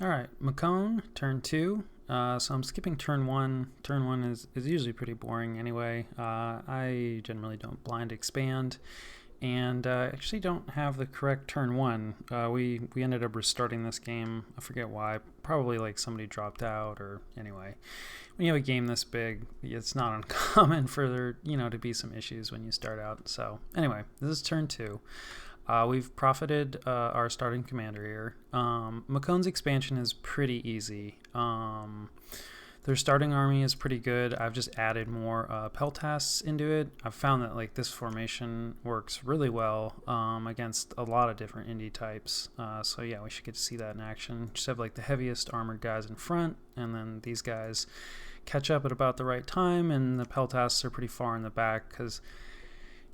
All right, Mekone, turn 2. So I'm skipping turn 1. Turn 1 is usually pretty boring anyway. I generally don't blind expand, and actually don't have the correct turn 1. We ended up restarting this game. I forget why. Probably like somebody dropped out, or anyway. When you have a game this big, it's not uncommon for there to be some issues when you start out. So anyway, this is turn 2. We've profited our starting commander here. Mekone's expansion is pretty easy. Their starting army is pretty good. I've just added more peltasts into it. I've found that like this formation works really well against a lot of different indie types. So yeah, we should get to see that in action. Just have like the heaviest armored guys in front, and then these guys catch up at about the right time, and the peltasts are pretty far in the back because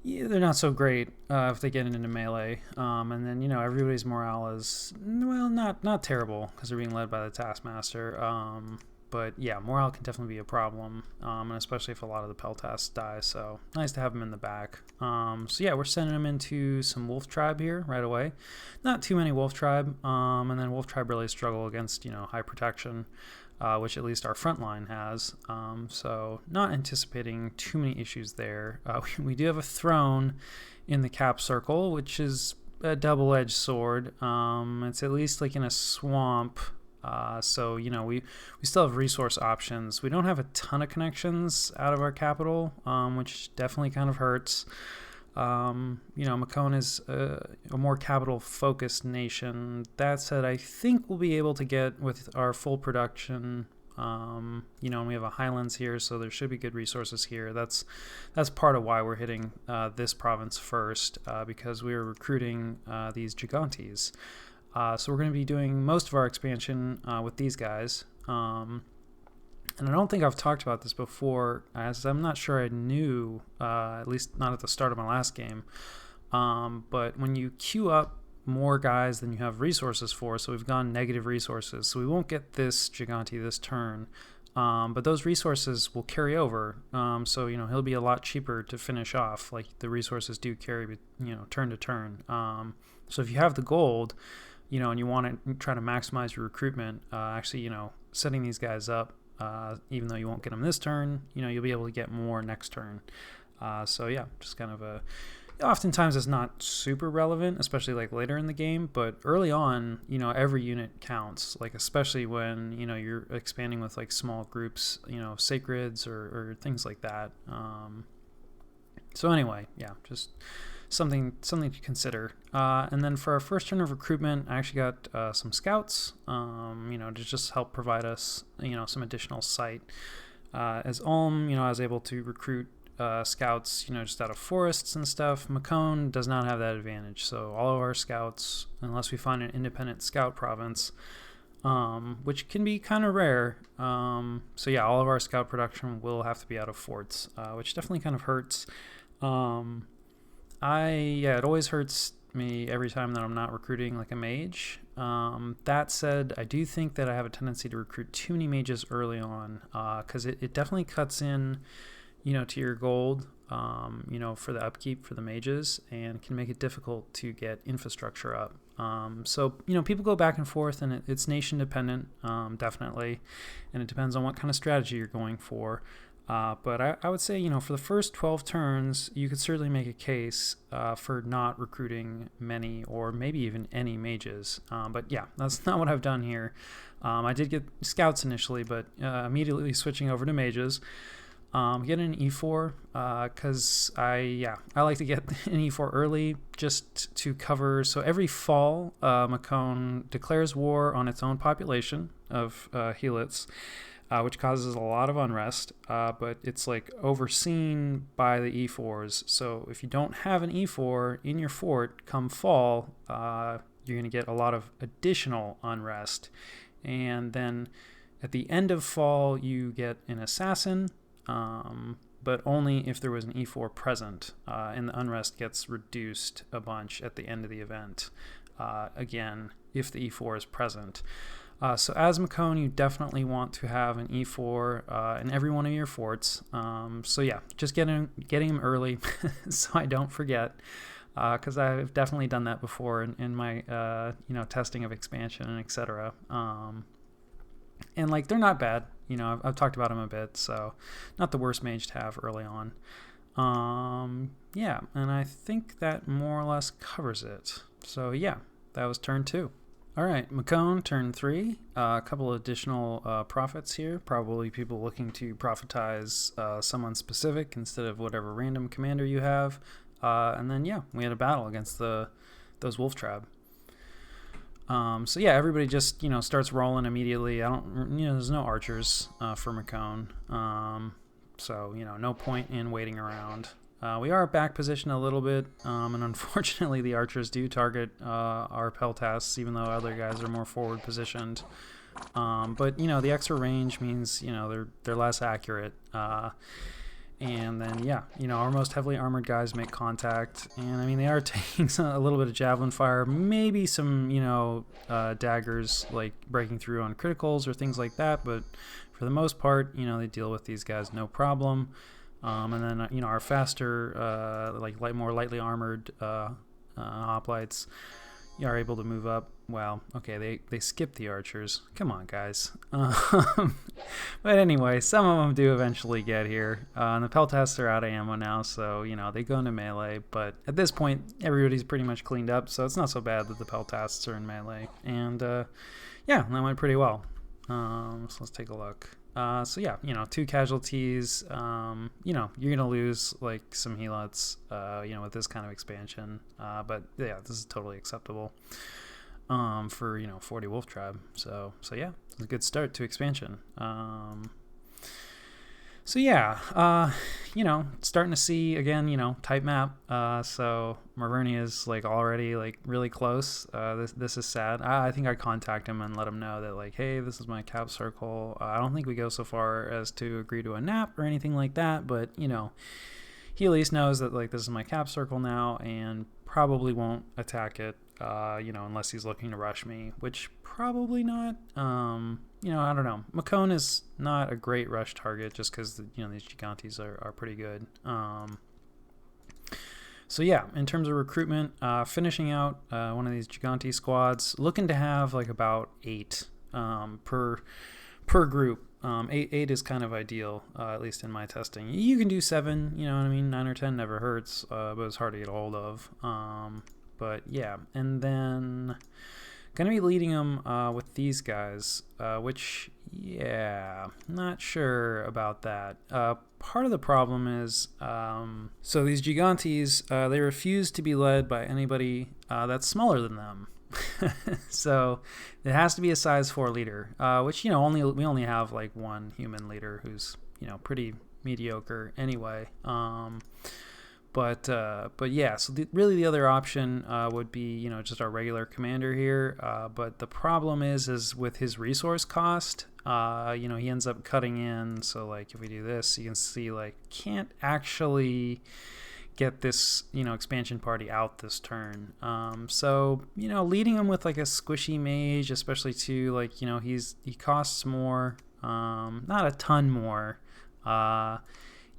they're not so great if they get into melee. And then, everybody's morale is, well, not terrible because they're being led by the Taskmaster. But yeah, morale can definitely be a problem, and especially if a lot of the Peltasts die. So nice to have them in the back. So yeah, we're sending them into some Wolf Tribe here right away. Not too many Wolf Tribe, and then Wolf Tribe really struggle against, high protection. Which at least our front line has. So not anticipating too many issues there. We do have a throne in the cap circle, which is a double-edged sword. It's at least like in a swamp. So, we still have resource options. We don't have a ton of connections out of our capital, which definitely kind of hurts. Mekone is a more capital-focused nation. That said, I think we'll be able to get with our full production. And we have a highlands here, so there should be good resources here. That's part of why we're hitting this province first, because we are recruiting these gigantes. So we're going to be doing most of our expansion with these guys. And I don't think I've talked about this before, as I'm not sure I knew, at least not at the start of my last game. But when you queue up more guys than you have resources for, so we've gone negative resources, so we won't get this Gigante this turn. But those resources will carry over, so he'll be a lot cheaper to finish off. Like the resources do carry, turn to turn. So if you have the gold, and you want to try to maximize your recruitment, actually, setting these guys up. Even though you won't get them this turn, you'll be able to get more next turn. So yeah, just kind of oftentimes it's not super relevant, especially like later in the game, but early on, every unit counts, like especially when, you're expanding with like small groups, sacreds or things like that. So anyway, yeah, just something to consider. And then for our first turn of recruitment, I actually got some scouts, to just help provide us, some additional sight. As Ulm, I was able to recruit scouts, just out of forests and stuff. Mekone does not have that advantage. So all of our scouts, unless we find an independent scout province, which can be kind of rare. So yeah, all of our scout production will have to be out of forts, which definitely kind of hurts. It always hurts me every time that I'm not recruiting like a mage. That said, I do think that I have a tendency to recruit too many mages early on, because it definitely cuts in, to your gold, for the upkeep for the mages, and can make it difficult to get infrastructure up. So people go back and forth, and it's nation dependent, definitely, and it depends on what kind of strategy you're going for. But I would say, for the first 12 turns, you could certainly make a case for not recruiting many or maybe even any mages. But yeah, that's not what I've done here. I did get scouts initially, but immediately switching over to mages. Get an E4 because I like to get an E4 early just to cover. So every fall, Mekone declares war on its own population of Helits. Which causes a lot of unrest, but it's like overseen by the E4s. So if you don't have an E4 in your fort come fall, you're going to get a lot of additional unrest. And then at the end of fall, you get an assassin, but only if there was an E4 present, and the unrest gets reduced a bunch at the end of the event. Again, if the E4 is present. So as Mekone, you definitely want to have an E4 in every one of your forts. So yeah, just getting them early so I don't forget. because I've definitely done that before in my testing of expansion and etc. And like they're not bad. I've talked about them a bit, so not the worst mage to have early on. Yeah, and I think that more or less covers it. So yeah, that was turn 2. All right, Mekone, turn 3. A couple of additional profits here. Probably people looking to profitize someone specific instead of whatever random commander you have. And then yeah, we had a battle against those wolf tribe. So yeah, everybody just starts rolling immediately. There's no archers for Mekone. So no point in waiting around. We are back positioned a little bit, and unfortunately the archers do target our peltasts, even though other guys are more forward positioned. But the extra range means they're less accurate. And then yeah, our most heavily armored guys make contact, and I mean they are taking a little bit of javelin fire, maybe some daggers like breaking through on criticals or things like that, but for the most part they deal with these guys no problem. And then our faster more lightly armored hoplites are able to move up. Well, okay, they skip the archers. Come on, guys. But anyway, some of them do eventually get here. And the peltasts are out of ammo now, so they go into melee. But at this point, everybody's pretty much cleaned up, so it's not so bad that the peltasts are in melee. And yeah, that went pretty well. So let's take a look. So yeah, 2 casualties. You're gonna lose like some helots, with this kind of expansion. But yeah, this is totally acceptable. For 40 wolf tribe. So yeah, it's a good start to expansion. So yeah, starting to see again, type map. So Marvernia is like already like really close. This is sad. I think I'd contact him and let him know that like, hey, this is my cap circle. I don't think we go so far as to agree to a nap or anything like that, but he at least knows that like this is my cap circle now, and probably won't attack it. Unless he's looking to rush me, which probably not. I don't know. Mekone is not a great rush target just because these Gigantes are pretty good. So yeah, in terms of recruitment, finishing out one of these Gigante squads, looking to have like about 8 per group. 8 is kind of ideal, at least in my testing. You can do 7, 9 or 10 never hurts, but it's hard to get a hold of. But yeah, and then gonna be leading them with these guys, which yeah, not sure about that. Part of the problem is so these Gigantes, they refuse to be led by anybody that's smaller than them. So it has to be a size 4 leader, which we only have like one human leader who's pretty mediocre anyway. But yeah, so really the other option would be just our regular commander here. But the problem is with his resource cost, he ends up cutting in. So like if we do this, you can see like can't actually get this expansion party out this turn. So leading him with like a squishy mage, especially too, like he costs more, not a ton more, and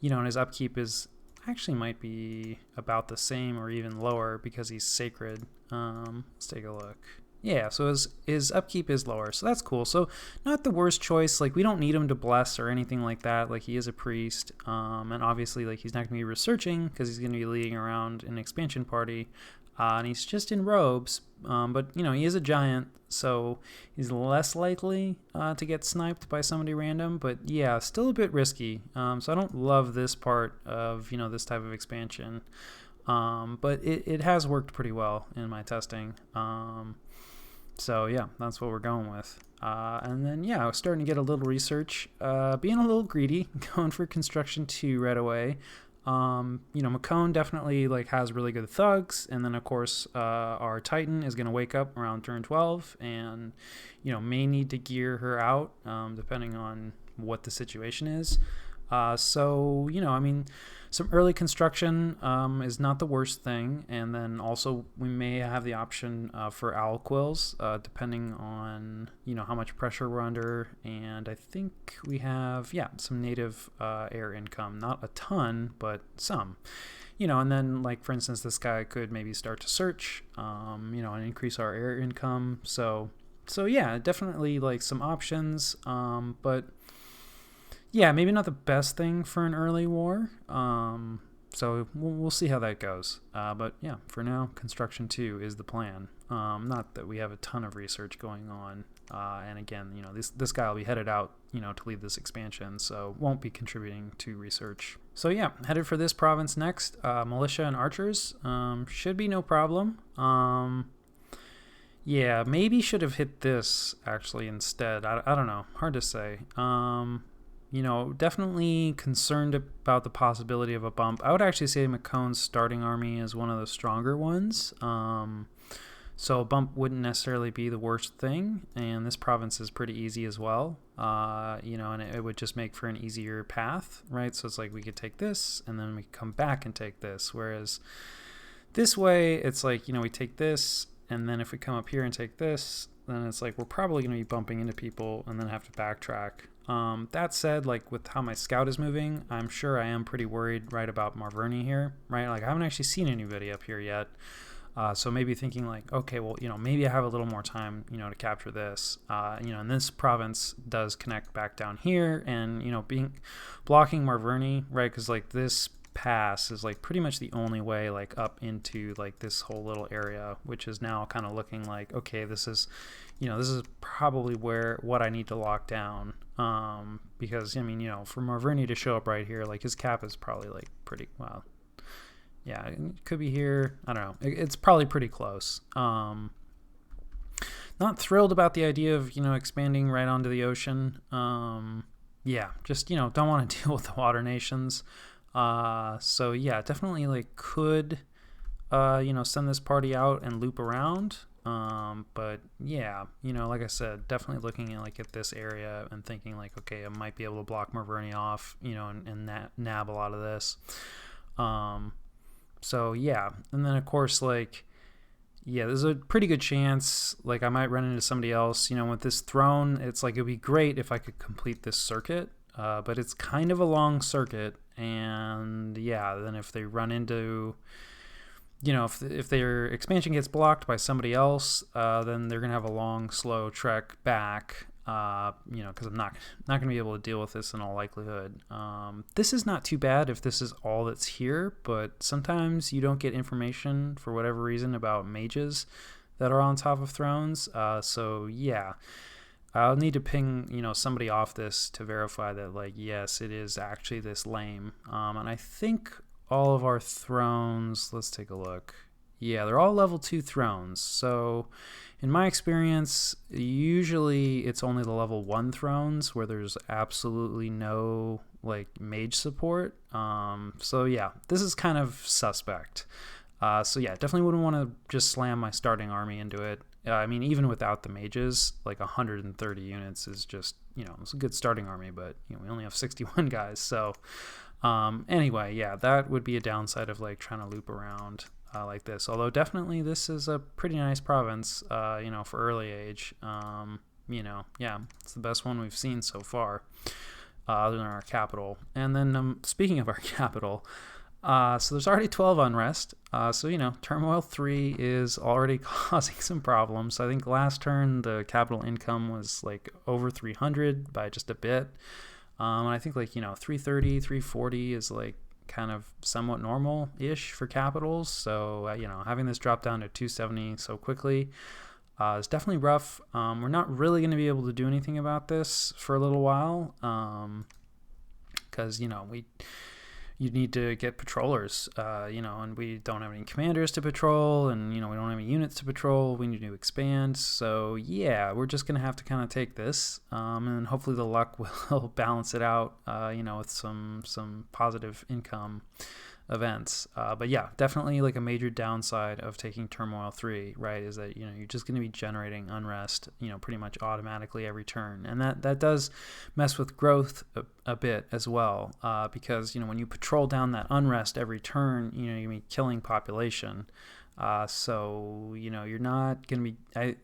his upkeep is actually might be about the same or even lower because he's sacred. Let's take a look. Yeah, so his upkeep is lower, so that's cool. So not the worst choice. Like we don't need him to bless or anything like that. Like he is a priest, and obviously like he's not going to be researching because he's going to be leading around an expansion party, and he's just in robes. But he is a giant, so he's less likely to get sniped by somebody random. But yeah, still a bit risky. So I don't love this part of this type of expansion, but it has worked pretty well in my testing. So yeah, that's what we're going with. And then yeah, I was starting to get a little research, being a little greedy, going for construction 2 right away. Mekone definitely like has really good thugs, and then of course our Titan is going to wake up around turn 12 and may need to gear her out depending on what the situation is. So, I mean, some early construction is not the worst thing. And then also we may have the option for owl quills, depending on, how much pressure we're under. And I think we have, some native air income. Not a ton, but some. And then, like, for instance, this guy could maybe start to search, and increase our air income. So yeah, definitely, like, some options. But yeah, maybe not the best thing for an early war. So we'll see how that goes. But yeah, for now, construction 2 is the plan. Not that we have a ton of research going on. And again, this guy will be headed out, to lead this expansion, so won't be contributing to research. So yeah, headed for this province next. Militia and archers should be no problem. Yeah, maybe should have hit this actually instead. I don't know. Hard to say. Definitely concerned about the possibility of a bump. I would actually say Mekone's starting army is one of the stronger ones. So a bump wouldn't necessarily be the worst thing. And this province is pretty easy as well. And it would just make for an easier path, right? So it's like we could take this and then we could come back and take this. Whereas this way, it's like, we take this, and then if we come up here and take this, then it's like we're probably going to be bumping into people and then have to backtrack. That said, like, with how my scout is moving, I'm sure I am pretty worried, right, about Marverny here, right? Like, I haven't actually seen anybody up here yet. So maybe thinking like, okay, well, maybe I have a little more time, to capture this. And this province does connect back down here, and, blocking Marverny, right? Because, like, this pass is, like, pretty much the only way, like, up into, like, this whole little area, which is now kind of looking like, okay, this is probably what I need to lock down. Because, for Marverny to show up right here, like, his cap is probably, like, pretty, well, yeah, it could be here. I don't know. It's probably pretty close. Not thrilled about the idea of, expanding right onto the ocean. Yeah, just, don't want to deal with the water nations. So yeah, definitely, like, could, send this party out and loop around. But yeah, like I said, definitely looking at this area and thinking like, okay, I might be able to block Marverny off, and nab a lot of this. So yeah, and then of course, like, yeah, there's a pretty good chance, like, I might run into somebody else, with this throne. It's like, it'd be great if I could complete this circuit, but it's kind of a long circuit, and yeah, then if they run into, if their expansion gets blocked by somebody else, then they're gonna have a long, slow trek back. Because I'm not going to be able to deal with this in all likelihood. This is not too bad if this is all that's here, but sometimes you don't get information for whatever reason about mages that are on top of thrones. So yeah, I'll need to ping, somebody off this to verify that, like, yes, it is actually this lame. And I think all of our thrones, let's take a look. Yeah, they're all level 2 thrones. So in my experience, usually it's only the level 1 thrones where there's absolutely no, like, mage support. So yeah, this is kind of suspect. So yeah, definitely wouldn't want to just slam my starting army into it. I mean, even without the mages, like 130 units is just, it's a good starting army, but we only have 61 guys. So anyway, yeah, that would be a downside of, like, trying to loop around like this. Although definitely this is a pretty nice province, for early age. Yeah, it's the best one we've seen so far, other than our capital. And then speaking of our capital, so there's already 12 unrest. So, Turmoil 3 is already causing some problems. I think last turn the capital income was, like, over 300 by just a bit. And I think, like, 330, 340 is, like, kind of somewhat normal-ish for capitals. So, having this drop down to 270 so quickly is definitely rough. We're not really going to be able to do anything about this for a little while, because, you need to get patrollers, and we don't have any commanders to patrol, and, we don't have any units to patrol. We need to expand. So, yeah, we're just going to have to kind of take this, and hopefully the luck will balance it out, with some positive income events. But yeah, definitely like a major downside of taking Turmoil 3, right, is that, you're just going to be generating unrest, pretty much automatically every turn. And that does mess with growth a bit as well, because, when you patrol down that unrest every turn, you're going to be killing population. So, you're not going to be...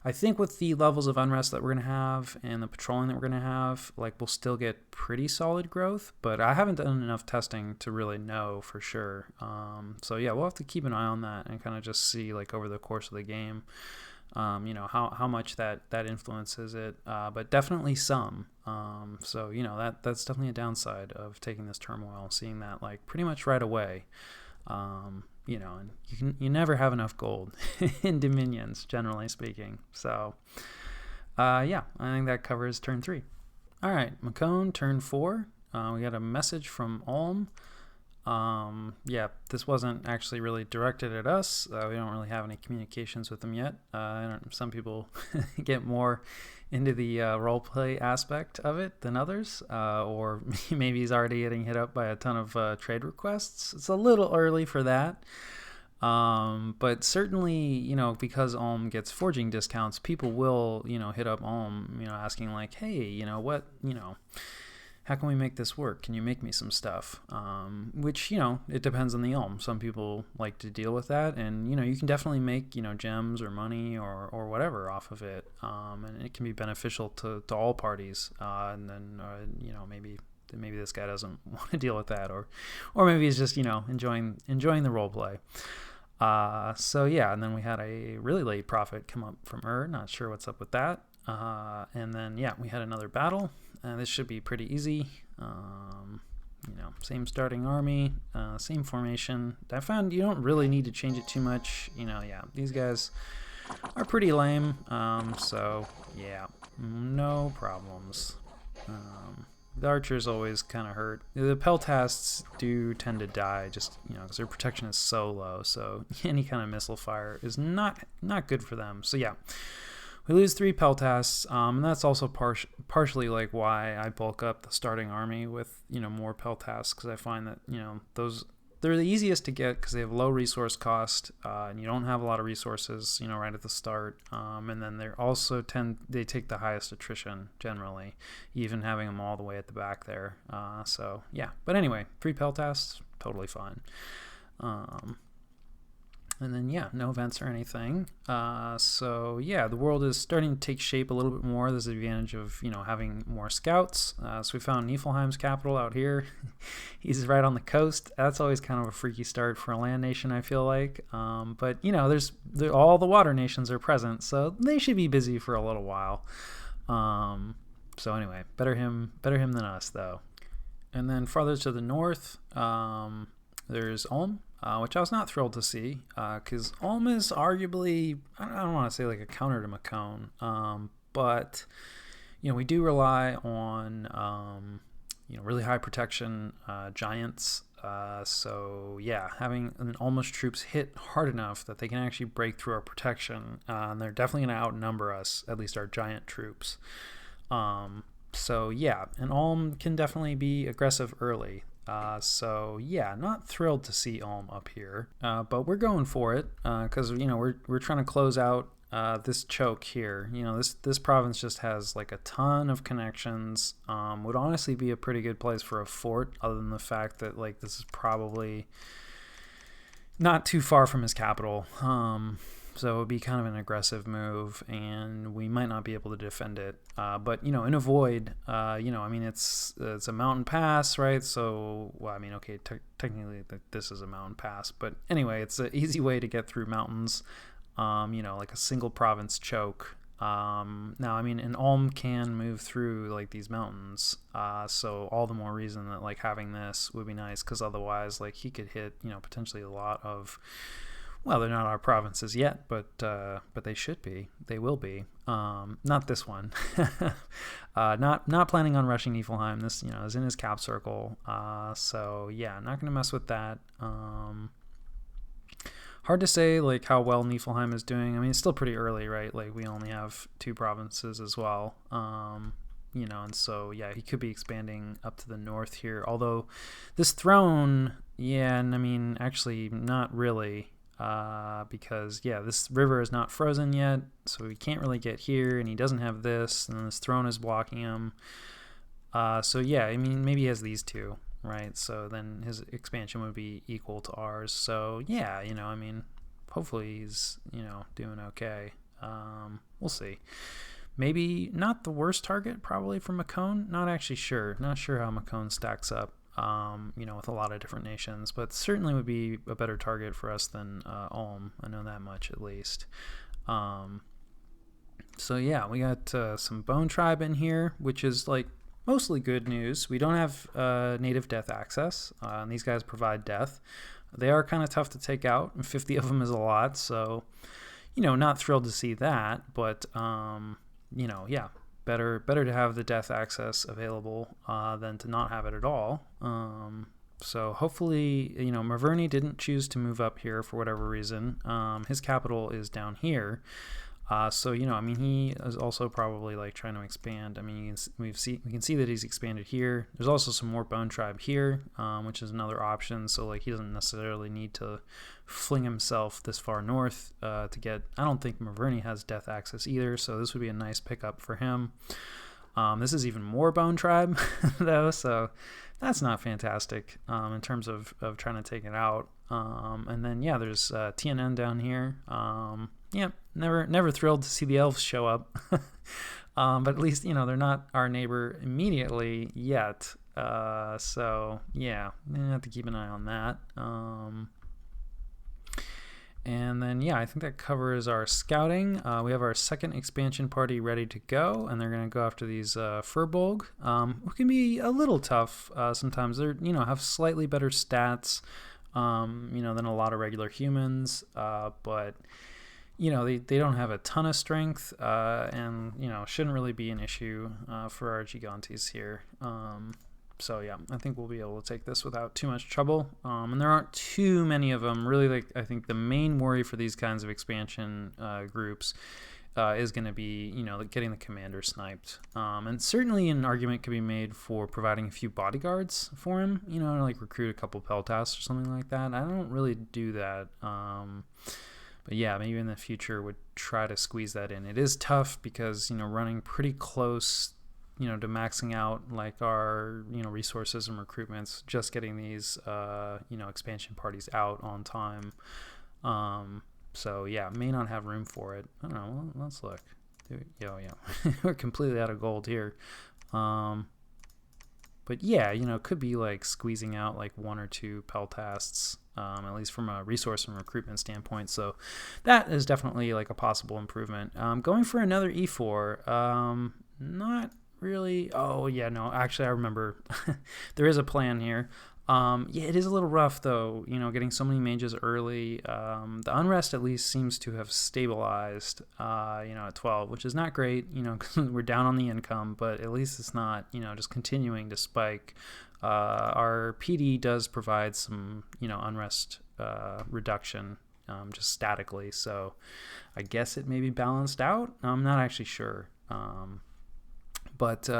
I think with the levels of unrest that we're going to have and the patrolling that we're going to have, like, we'll still get pretty solid growth, but I haven't done enough testing to really know for sure. So yeah, we'll have to keep an eye on that and kind of just see, like, over the course of the game, how much that influences it, but definitely some. So, that's definitely a downside of taking this Turmoil, seeing that, like, pretty much right away. And you never have enough gold in Dominions, generally speaking. So, yeah, I think that covers turn 3. All right, Mekone, turn 4. We got a message from Ulm. Yeah, this wasn't actually really directed at us. We don't really have any communications with them yet. Some people get more into the roleplay aspect of it than others, or maybe he's already getting hit up by a ton of trade requests. It's a little early for that. But certainly, because Ulm gets forging discounts, people will, hit up Ulm, asking like, hey, how can we make this work? Can you make me some stuff? Which, it depends on the Ulm. Some people like to deal with that, and, you can definitely make, gems or money or whatever off of it. And it can be beneficial to all parties. And then, maybe this guy doesn't want to deal with that, or maybe he's just, enjoying the role play. So yeah, and then we had a really late prophet come up from not sure what's up with that. And then, yeah, we had another battle. This should be pretty easy. Same starting army, same formation. I found you don't really need to change it too much. Yeah, these guys are pretty lame. So yeah, no problems. The archers always kind of hurt. The peltasts do tend to die just, because their protection is so low. So any kind of missile fire is not good for them. So yeah. We lose 3 peltasts, and that's also partially like why I bulk up the starting army with, more peltasts, because I find that, they're the easiest to get because they have low resource cost, and you don't have a lot of resources, right at the start. And then they're also they take the highest attrition generally, even having them all the way at the back there. So yeah, but anyway, 3 peltasts, totally fine. And then, yeah, no events or anything. So, yeah, the world is starting to take shape a little bit more. There's the advantage of, having more scouts. So we found Niflheim's capital out here. He's right on the coast. That's always kind of a freaky start for a land nation, I feel like. But, all the water nations are present, so they should be busy for a little while. So anyway, better him than us, though. And then farther to the north, there's Ulm. Which I was not thrilled to see, because Ulm is arguably, I don't want to say like a counter to Mekone, but, we do rely on, really high protection giants. So, yeah, having an Ulm's troops hit hard enough that they can actually break through our protection, and they're definitely going to outnumber us, at least our giant troops. So, yeah, and Ulm can definitely be aggressive early. So yeah, not thrilled to see Ulm up here, but we're going for it, because we're trying to close out this choke here. This province just has like a ton of connections. Would honestly be a pretty good place for a fort, other than the fact that, like, this is probably not too far from his capital. So it would be kind of an aggressive move, and we might not be able to defend it. But, in a void, it's a mountain pass, right? So, okay, technically this is a mountain pass. But anyway, it's an easy way to get through mountains, like a single province choke. Now, and Ulm can move through, like, these mountains. So all the more reason that, like, having this would be nice, because otherwise, like, he could hit, potentially a lot of... Well, they're not our provinces yet, but they should be. They will be. Not this one. Not planning on rushing Niflheim. This, is in his cap circle. So yeah, not gonna mess with that. Hard to say, like, how well Niflheim is doing. It's still pretty early, right? Like, we only have 2 provinces as well. And so yeah, he could be expanding up to the north here. Although this throne, Yeah, and I mean, actually, not really. Because, yeah, this river is not frozen yet, so he can't really get here, and he doesn't have this, and this throne is blocking him. So, yeah, I mean, maybe he has these two, right? So then his expansion would be equal to ours. So, yeah, I mean, hopefully he's, doing okay. We'll see. Maybe not the worst target, probably for Mekone. Not actually sure. Not sure how Mekone stacks up, with a lot of different nations, but certainly would be a better target for us than Ulm. I know that much at least. So yeah, we got some Bone Tribe in here, which is like mostly good news. We don't have native death access, and these guys provide death. They are kind of tough to take out, and 50 of them is a lot, so, not thrilled to see that, but, yeah, better to have the death access available than to not have it at all. So hopefully, Maverne didn't choose to move up here for whatever reason. His capital is down here. So, I mean, he is also probably like trying to expand. I mean, we can see that he's expanded here. There's also some more Bone Tribe here, which is another option. So, like, he doesn't necessarily need to fling himself this far north to get. I don't think Maverne has death access either, so this would be a nice pickup for him. This is even more Bone Tribe, though, so that's not fantastic in terms of trying to take it out. And then, yeah, there's TNN down here. Yeah, never thrilled to see the elves show up. But at least, they're not our neighbor immediately yet. So, yeah, I have to keep an eye on that. And then, yeah, I think that covers our scouting. We have our second expansion party ready to go, and they're going to go after these Furbolg, who can be a little tough sometimes. They're, have slightly better stats, than a lot of regular humans, but, they don't have a ton of strength, and, shouldn't really be an issue for our Gigantes here. So yeah, I think we'll be able to take this without too much trouble. And there aren't too many of them. Really, I think the main worry for these kinds of expansion groups is going to be, getting the commander sniped. And certainly an argument could be made for providing a few bodyguards for him, like recruit a couple Peltas or something like that. I don't really do that. But yeah, maybe in the future would try to squeeze that in. It is tough because, running pretty close to maxing out like our, resources and recruitments, just getting these, expansion parties out on time. So yeah, may not have room for it. I don't know. Let's look. Yeah. We're completely out of gold here. But yeah, could be like squeezing out like one or two Peltasts, at least from a resource and recruitment standpoint. So that is definitely like a possible improvement. Going for another E4, not really. Oh yeah, no, actually I remember there is a plan here. Yeah, it is a little rough though, getting so many mages early. The unrest at least seems to have stabilized, at 12, which is not great, because we're down on the income, but at least it's not, just continuing to spike. Our PD does provide some, unrest reduction, just statically, so I guess it may be balanced out. I'm not actually sure. But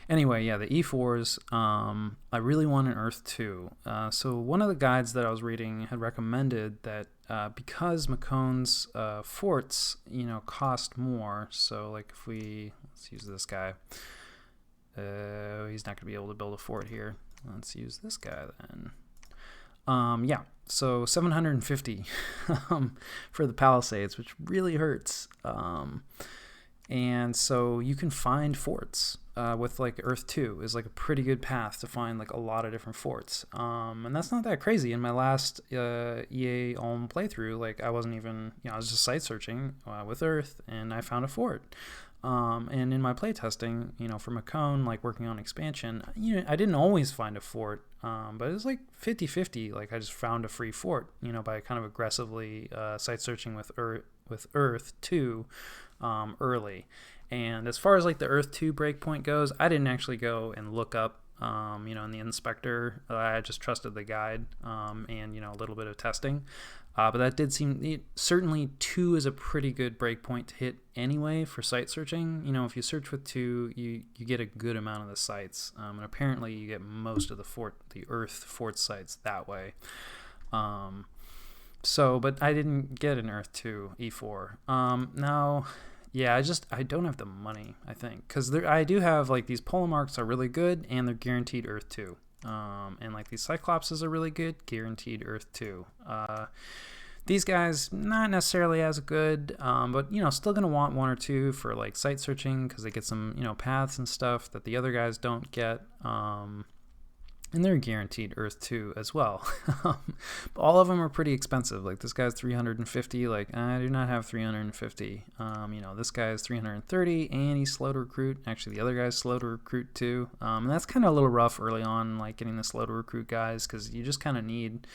anyway, yeah, the E4s, I really want an Earth 2. So one of the guides that I was reading had recommended that because Mekone's forts, cost more, so like if let's use this guy. He's not going to be able to build a fort here. Let's use this guy then. Yeah, so 750 for the Palisades, which really hurts. And so you can find forts with like Earth 2 is like a pretty good path to find like a lot of different forts. And that's not that crazy. In my last EA Ulm playthrough, like I wasn't even, I was just site searching with Earth and I found a fort. And in my playtesting, for Mekone, like working on expansion, I didn't always find a fort, but it was like 50-50. Like I just found a free fort, by kind of aggressively site searching with Earth 2 early. And as far as like the Earth 2 breakpoint goes, I didn't actually go and look up And the inspector, I just trusted the guide, and a little bit of testing. But that did seem, certainly 2 is a pretty good breakpoint to hit anyway for site searching. If you search with 2, you get a good amount of the sites, and apparently you get most of the Earth fort sites that way. But I didn't get an Earth 2 E4. Now, yeah, I don't have the money, I think, because I do have, like, these pole marks are really good, and they're guaranteed Earth 2. And like these Cyclopses are really good, guaranteed Earth 2. These guys, not necessarily as good, but, still going to want 1 or 2 for like site searching because they get some, paths and stuff that the other guys don't get. And they're guaranteed Earth 2 as well. All of them are pretty expensive. Like this guy's 350. Like I do not have 350. This guy's 330, and he's slow to recruit. Actually, the other guy's slow to recruit too. And that's kind of a little rough early on, like getting the slow to recruit guys, because you just kind of need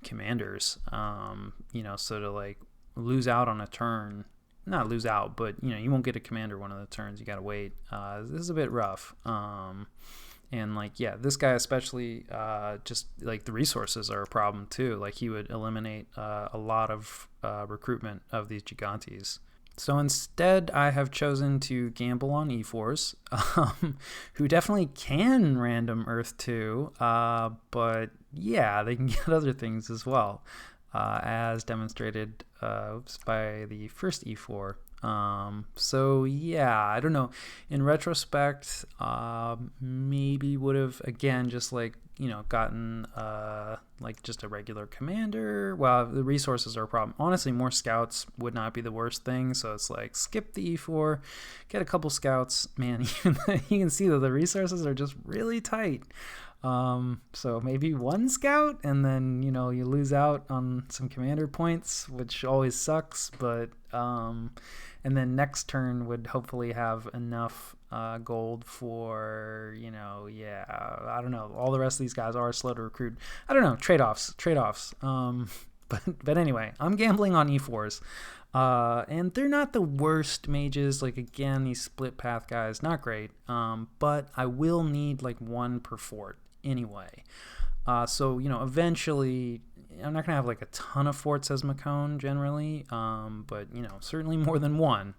commanders. So to like lose out on a turn. Not lose out, but you won't get a commander one of the turns. You gotta wait. This is a bit rough. And like, yeah, this guy especially, just like the resources are a problem too. Like he would eliminate a lot of recruitment of these Gigantes. So instead, I have chosen to gamble on E4s, who definitely can random Earth 2, but yeah, they can get other things as well, as demonstrated by the first E4. So yeah, I don't know. In retrospect, maybe would have again just like gotten like just a regular commander. Well, the resources are a problem. Honestly, more scouts would not be the worst thing. So it's like skip the E4, get a couple scouts. Man, you can see that the resources are just really tight. So maybe 1 scout, and then you lose out on some commander points, which always sucks, but and then next turn would hopefully have enough gold for I don't know, all the rest of these guys are slow to recruit. I don't know, trade-offs. But anyway, I'm gambling on E4s. And they're not the worst mages. Like, again, these split path guys, not great. But I will need like 1 per fort anyway. So eventually I'm not gonna have like a ton of forts as Mekone generally, but certainly more than 1.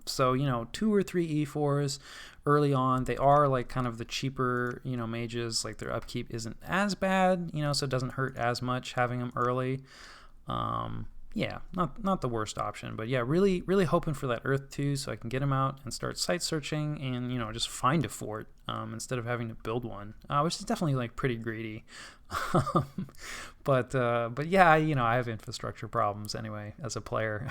So 2 or 3 E4s early on. They are like kind of the cheaper mages. Like their upkeep isn't as bad, so it doesn't hurt as much having them early. Yeah, not the worst option, but yeah, really hoping for that Earth 2 so I can get him out and start site searching and just find a fort instead of having to build one, which is definitely like pretty greedy. But yeah, I have infrastructure problems anyway as a player,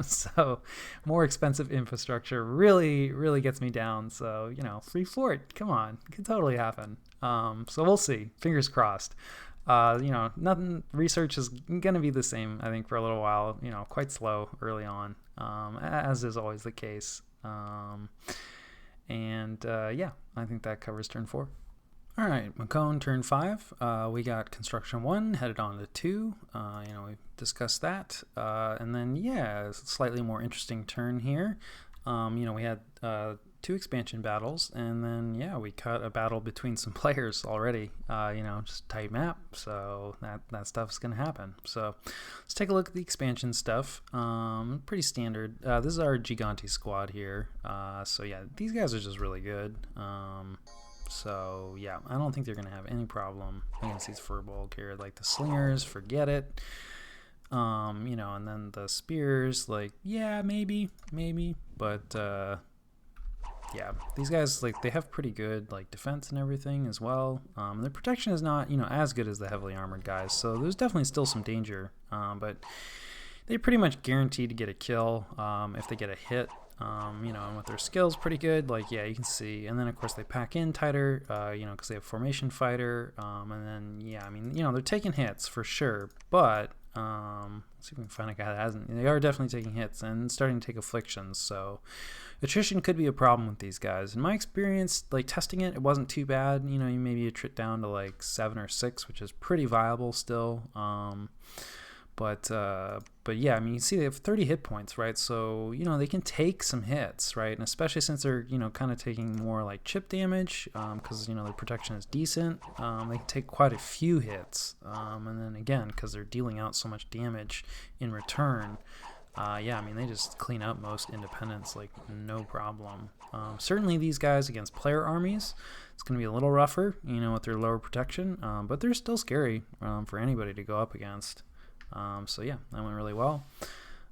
so more expensive infrastructure really gets me down. So free fort, come on, it could totally happen. So we'll see. Fingers crossed. Nothing. Research is going to be the same, I think, for a little while. Quite slow early on, as is always the case. Yeah, I think that covers turn 4. All right, Mekone turn 5. We got construction 1 headed on to 2. We've discussed that, and then yeah, it's a slightly more interesting turn here. We had 2 expansion battles, and then yeah, we cut a battle between some players already. Just tight map, so that stuff's gonna happen. So let's take a look at the expansion stuff. Pretty standard. This is our Gigante squad here. So yeah, these guys are just really good. So yeah, I don't think they're gonna have any problem against these Furbolg here. Like the slingers, forget it. And then the spears, like, yeah, maybe, but yeah, these guys, like, they have pretty good like defense and everything as well. Their protection is not as good as the heavily armored guys, so there's definitely still some danger, but they're pretty much guaranteed to get a kill if they get a hit. And with their skills pretty good, like, yeah, you can see. And then of course they pack in tighter, because they have formation fighter, and then yeah, I mean, they're taking hits for sure, but let's see if we can find a guy that hasn't. They are definitely taking hits and starting to take afflictions, so attrition could be a problem with these guys. In my experience, like testing it wasn't too bad. Maybe a trit down to like 7 or 6, which is pretty viable still. But yeah, I mean, you see they have 30 hit points, right? So, they can take some hits, right? And especially since they're, kind of taking more like chip damage, because, their protection is decent, they can take quite a few hits. And then again, because they're dealing out so much damage in return, yeah, I mean, they just clean up most independents like no problem. Certainly these guys against player armies, it's going to be a little rougher, with their lower protection, but they're still scary for anybody to go up against. So yeah, that went really well.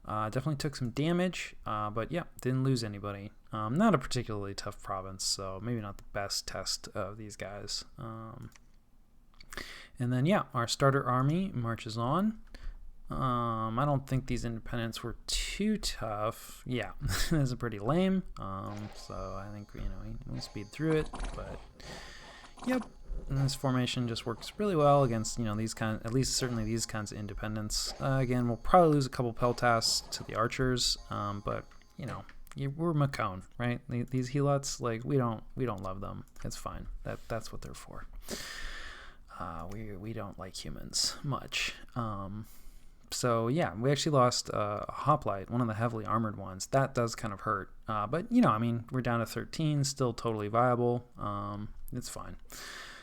Definitely took some damage, but yeah, didn't lose anybody. Not a particularly tough province, so maybe not the best test of these guys. And then yeah, our starter army marches on. I don't think these independents were too tough. Yeah, this is pretty lame. So I think we'll speed through it, but yep. And this formation just works really well against, these at least certainly these kinds of independents. Again, we'll probably lose a couple Peltas to the archers, but we're Mekone, right? These helots, like we don't love them. It's fine. That's what they're for. We don't like humans much. So yeah, we actually lost Hoplite, one of the heavily armored ones. That does kind of hurt. But I mean, we're down to 13, still totally viable. It's fine.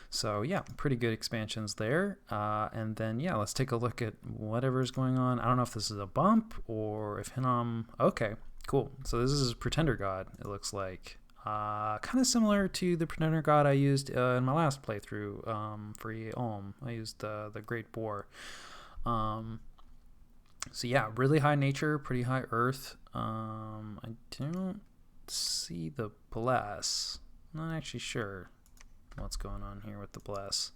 So yeah, pretty good expansions there. And then yeah, let's take a look at whatever's going on. I don't know if this is a bump or if Hinnom. Okay, cool. So this is Pretender God, it looks like. Kind of similar to the Pretender God I used in my last playthrough for Ulm. I used the Great Boar. So yeah, really high nature, pretty high earth. I don't see the bless. I'm not actually sure what's going on here with the bless.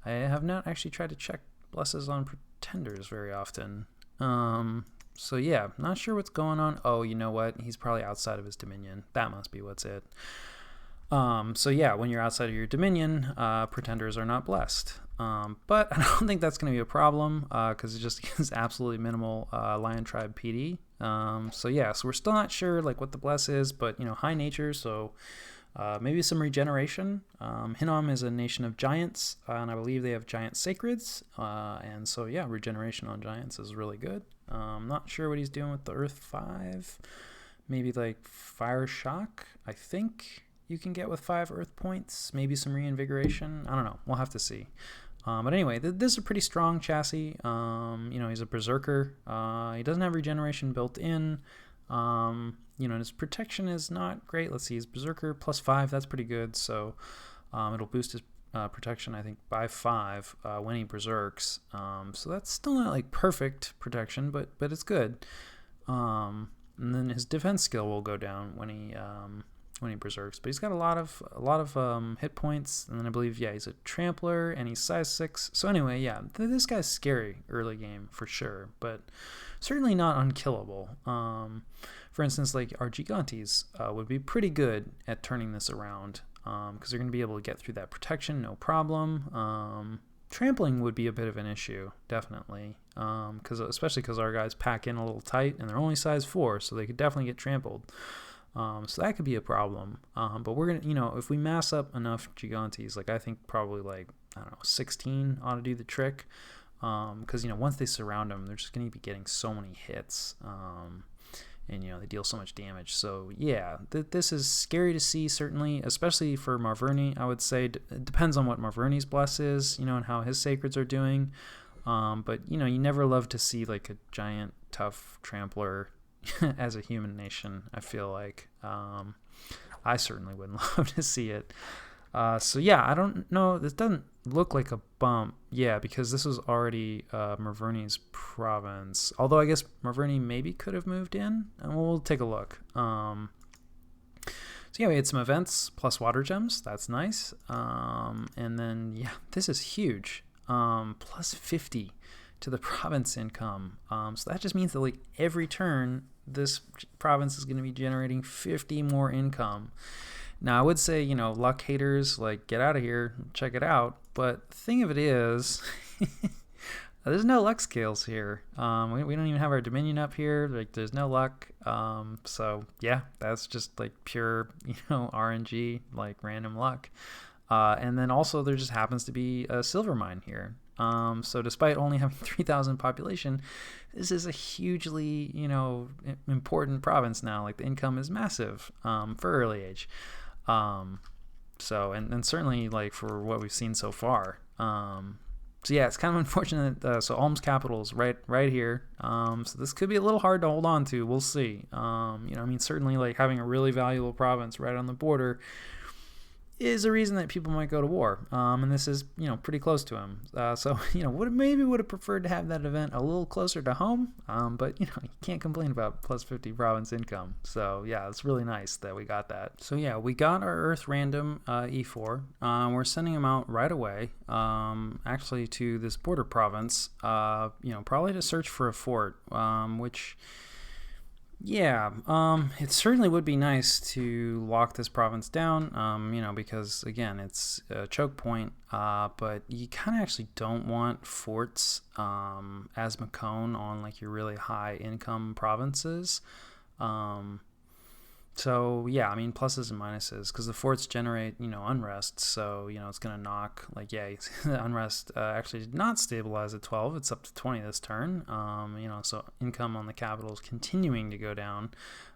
I have not actually tried to check blesses on pretenders very often. So yeah, not sure what's going on. Oh, you know what? He's probably outside of his dominion. That must be what's it. So yeah, when you're outside of your dominion, pretenders are not blessed. But I don't think that's going to be a problem because it just gives absolutely minimal Lion Tribe PD. So yeah, so we're still not sure like what the bless is, but high nature, so maybe some regeneration. Hinnom is a nation of giants, and I believe they have giant sacreds. And so yeah, regeneration on giants is really good. Not sure what he's doing with the Earth 5. Maybe like Fire Shock, I think you can get with 5 Earth points. Maybe some reinvigoration. I don't know. We'll have to see. But anyway, this is a pretty strong chassis. He's a berserker. He doesn't have regeneration built in. His protection is not great. Let's see, his berserker +5. That's pretty good. So it'll boost his protection, I think, by 5 when he berserks. So that's still not like perfect protection, but it's good. And then his defense skill will go down when he berserks, but he's got a lot of hit points, and then I believe he's a trampler and he's size 6. So anyway, yeah, this guy's scary early game for sure, but certainly not unkillable. For instance, like our Gigantes would be pretty good at turning this around because they're going to be able to get through that protection, no problem. Trampling would be a bit of an issue, definitely, especially because our guys pack in a little tight and they're only size 4, so they could definitely get trampled. So that could be a problem. But we're going to, if we mass up enough Gigantes, like I think probably like, 16 ought to do the trick. Because, once they surround them, they're just going to be getting so many hits. And, they deal so much damage. So, yeah, this is scary to see, certainly, especially for Marverni, I would say. It depends on what Marverni's bless is, and how his sacreds are doing. But, you never love to see, like, a giant, tough trampler as a human nation, I feel like. I certainly wouldn't love to see it. So yeah, I don't know. This doesn't look like a bump. Yeah, because this was already Marverni's province. Although I guess Marverni maybe could have moved in. And we'll take a look. So yeah, we had some events plus water gems. That's nice. And then yeah, this is huge. Plus 50 to the province income. So that just means that like every turn, this province is going to be generating 50 more income. Now I would say, luck haters, like get out of here, check it out. But the thing of it is, there's no luck scales here. We don't even have our dominion up here. Like there's no luck. So yeah, that's just like pure, RNG, like random luck. And then also there just happens to be a silver mine here. So despite only having 3,000 population, this is a hugely, important province now. Like the income is massive for early age. So and certainly like for what we've seen so far. So yeah, it's kind of unfortunate. So Ulm's capital is right here. So this could be a little hard to hold on to. We'll see. Certainly like having a really valuable province right on the border is a reason that people might go to war. And this is, pretty close to him. So, would have preferred to have that event a little closer to home. But, you can't complain about plus 50 province income. So, yeah, it's really nice that we got that. So, yeah, we got our Earth random E4. We're sending them out right away, actually to this border province, probably to search for a fort, which... Yeah, it certainly would be nice to lock this province down, because, again, it's a choke point, but you kind of actually don't want forts as Mekone on, like, your really high-income provinces. So, yeah, pluses and minuses, because the forts generate, unrest, so, it's going to knock, like, yeah, the unrest actually did not stabilize at 12, it's up to 20 this turn, so income on the capital is continuing to go down.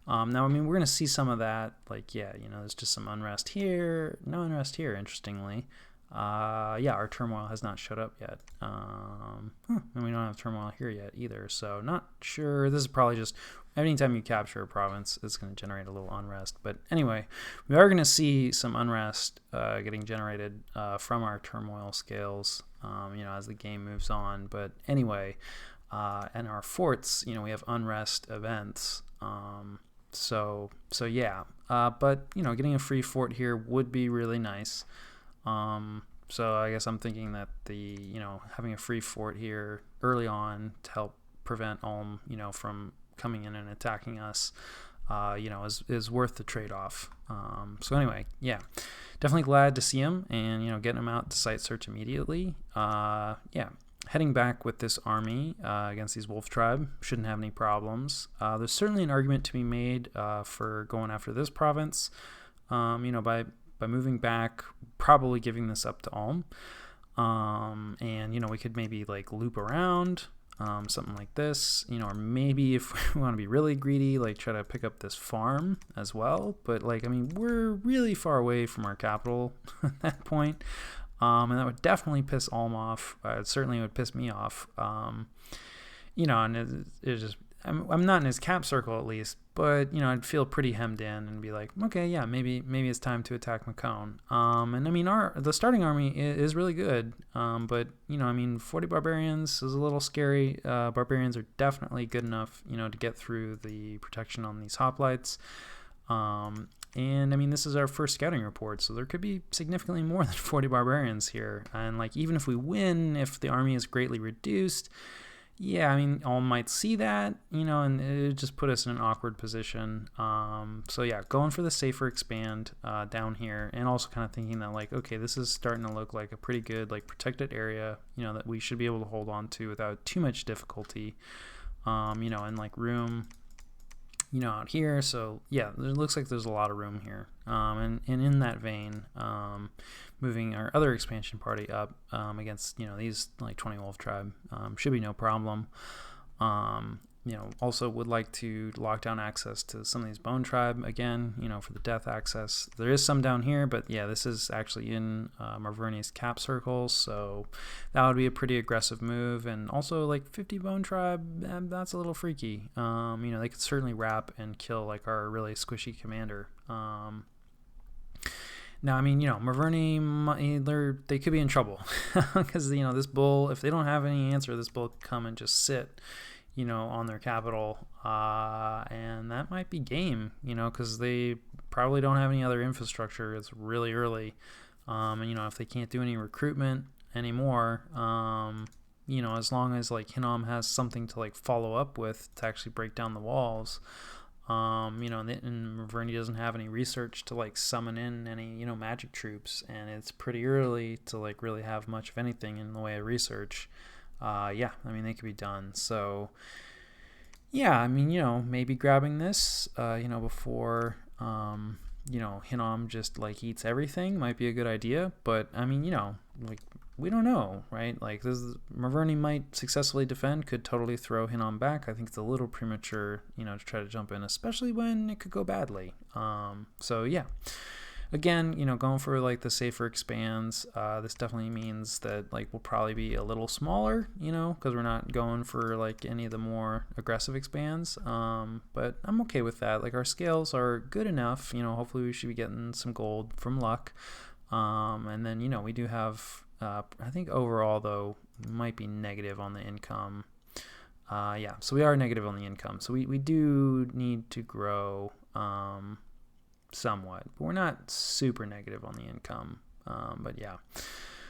Now, we're going to see some of that, like, yeah, there's just some unrest here, no unrest here, interestingly. Yeah, our turmoil has not showed up yet. And we don't have turmoil here yet either, so not sure. This is probably just anytime you capture a province, it's going to generate a little unrest. But anyway, we are going to see some unrest getting generated from our turmoil scales, as the game moves on. But anyway, and our forts, we have unrest events. So yeah. But getting a free fort here would be really nice. So I guess I'm thinking that the having a free fort here early on to help prevent Ulm from coming in and attacking us is worth the trade-off. So anyway, yeah, definitely glad to see him and getting him out to site search immediately. Yeah, heading back with this army against these wolf tribe shouldn't have any problems. There's certainly an argument to be made for going after this province, by moving back, probably giving this up to Ulm. And we could maybe like loop around, something like this, or maybe if we want to be really greedy, like try to pick up this farm as well. But like, we're really far away from our capital at that point. And that would definitely piss Ulm off. It certainly would piss me off. And it just, I'm not in his cap circle at least, but I'd feel pretty hemmed in and be like, okay, yeah, maybe it's time to attack Mekone. And the starting army is really good, but 40 barbarians is a little scary. Barbarians are definitely good enough, to get through the protection on these hoplites. And this is our first scouting report, so there could be significantly more than 40 barbarians here. And like, even if we win, if the army is greatly reduced, yeah, Ulm might see that, and it would just put us in an awkward position. So yeah, going for the safer expand down here, and also kind of thinking that like, okay, this is starting to look like a pretty good like protected area, that we should be able to hold on to without too much difficulty. And like room, out here. So yeah, it looks like there's a lot of room here. And in that vein, moving our other expansion party up against these like 20 wolf tribe should be no problem. Also would like to lock down access to some of these bone tribe again, for the death access. There is some down here, but yeah, this is actually in Marverni's cap circle, so that would be a pretty aggressive move. And also like 50 bone tribe, that's a little freaky. They could certainly wrap and kill like our really squishy commander. Now, Marverni, they could be in trouble because, this bull, if they don't have any answer, this bull could come and just sit, on their capital. And that might be game, because they probably don't have any other infrastructure. It's really early. And, if they can't do any recruitment anymore, as long as, like, Hinnom has something to, like, follow up with to actually break down the walls, and Marverni doesn't have any research to like summon in any magic troops, and it's pretty early to like really have much of anything in the way of research. They could be done. So yeah, maybe grabbing this before Hinnom just like eats everything might be a good idea. But like we don't know, right? Like Maverne might successfully defend, could totally throw Hinnom back. I think it's a little premature, to try to jump in, especially when it could go badly. So yeah, again, going for like the safer expands. This definitely means that like we'll probably be a little smaller, because we're not going for like any of the more aggressive expands. But I'm okay with that. Like our scales are good enough. Hopefully we should be getting some gold from luck. And then we do have. I think overall though might be negative on the income. Yeah, so we are negative on the income. So we do need to grow. Somewhat, but we're not super negative on the income. But yeah,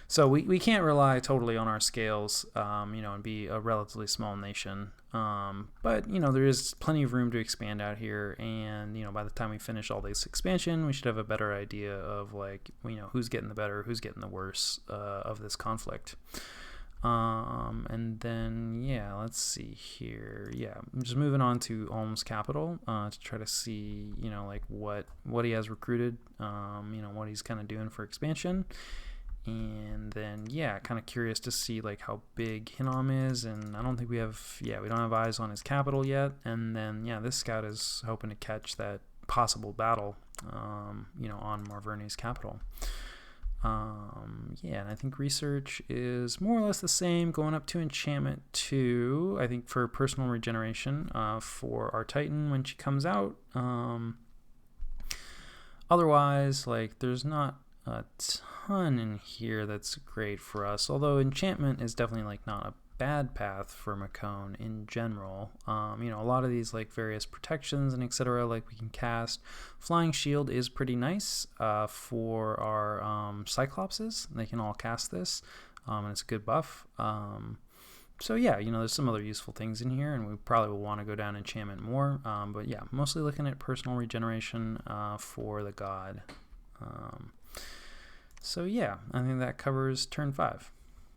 so we can't rely totally on our scales, and be a relatively small nation. But there is plenty of room to expand out here, and by the time we finish all this expansion, we should have a better idea of like who's getting the better, who's getting the worse of this conflict. And then yeah, let's see here. Yeah, I'm just moving on to Ulm's capital to try to see like what he has recruited, what he's kind of doing for expansion. And then yeah, kind of curious to see like how big Hinnom is, and I don't think we don't have eyes on his capital yet. And then yeah, this scout is hoping to catch that possible battle on Marverne's capital. Yeah, and I think research is more or less the same, going up to enchantment 2, I think, for personal regeneration for our Titan when she comes out. Otherwise, like, there's not a ton in here that's great for us, although enchantment is definitely like not a bad path for Mekone in general. A lot of these like various protections and etc. like we can cast. Flying Shield is pretty nice for our Cyclopses. They can all cast this, and it's a good buff. So yeah, there's some other useful things in here, and we probably will want to go down enchantment more. But yeah, mostly looking at personal regeneration for the god. So yeah, I think that covers turn 5.